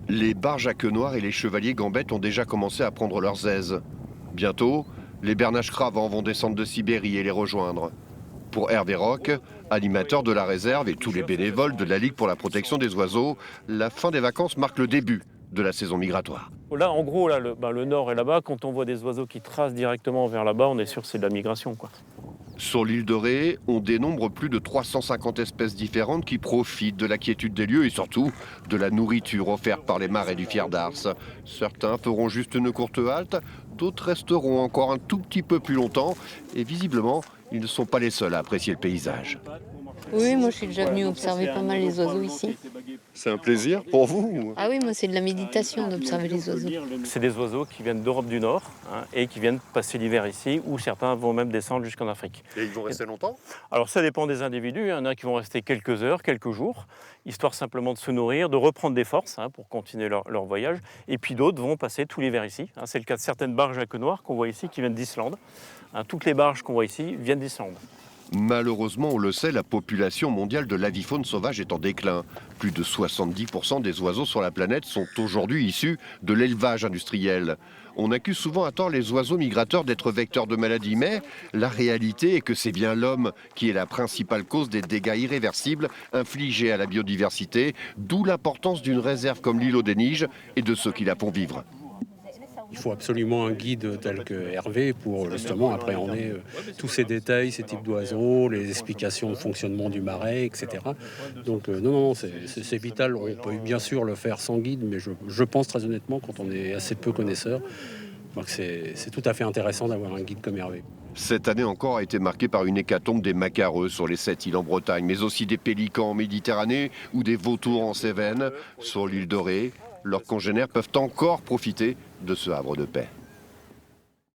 Les barges à queue noire et les chevaliers gambettes ont déjà commencé à prendre leurs aises. Bientôt, les bernaches cravants vont descendre de Sibérie et les rejoindre. Pour Hervé Roch, animateur de la réserve et tous les bénévoles de la Ligue pour la protection des oiseaux, la fin des vacances marque le début de la saison migratoire. Là, en gros, là, le nord est là-bas. Quand on voit des oiseaux qui tracent directement vers là-bas, on est sûr que c'est de la migration, quoi. Sur l'île de Ré, on dénombre plus de 350 espèces différentes qui profitent de la quiétude des lieux et surtout de la nourriture offerte par les marais du Fier d'Ars. Certains feront juste une courte halte, d'autres resteront encore un tout petit peu plus longtemps et visiblement, ils ne sont pas les seuls à apprécier le paysage. Oui, moi je suis déjà venue observer pas mal les oiseaux ici. C'est un plaisir pour vous? Ah oui, moi c'est de la méditation d'observer les oiseaux. C'est des oiseaux qui viennent d'Europe du Nord, hein, et qui viennent passer l'hiver ici, ou certains vont même descendre jusqu'en Afrique. Et ils vont rester longtemps? Alors ça dépend des individus. Il y en a qui vont rester quelques heures, quelques jours, histoire simplement de se nourrir, de reprendre des forces, hein, pour continuer leur voyage. Et puis d'autres vont passer tout l'hiver ici, hein. C'est le cas de certaines barges à queue noire qu'on voit ici qui viennent d'Islande, hein. Toutes les barges qu'on voit ici viennent d'Islande. Malheureusement, on le sait, la population mondiale de l'avifaune sauvage est en déclin. Plus de 70% des oiseaux sur la planète sont aujourd'hui issus de l'élevage industriel. On accuse souvent à tort les oiseaux migrateurs d'être vecteurs de maladies, mais la réalité est que c'est bien l'homme qui est la principale cause des dégâts irréversibles infligés à la biodiversité, d'où l'importance d'une réserve comme l'îlot des Niges et de ceux qui la font vivre. Il faut absolument un guide tel que Hervé pour justement appréhender tous ces détails, ces types d'oiseaux, les explications de fonctionnement du marais, etc. Donc non, c'est vital. On peut bien sûr le faire sans guide, mais je pense très honnêtement, quand on est assez peu connaisseur, donc c'est tout à fait intéressant d'avoir un guide comme Hervé. Cette année encore a été marquée par une hécatombe des macareux sur les 7 îles en Bretagne, mais aussi des pélicans en Méditerranée ou des vautours en Cévennes. Sur l'île de Ré, leurs congénères peuvent encore profiter de ce havre de paix.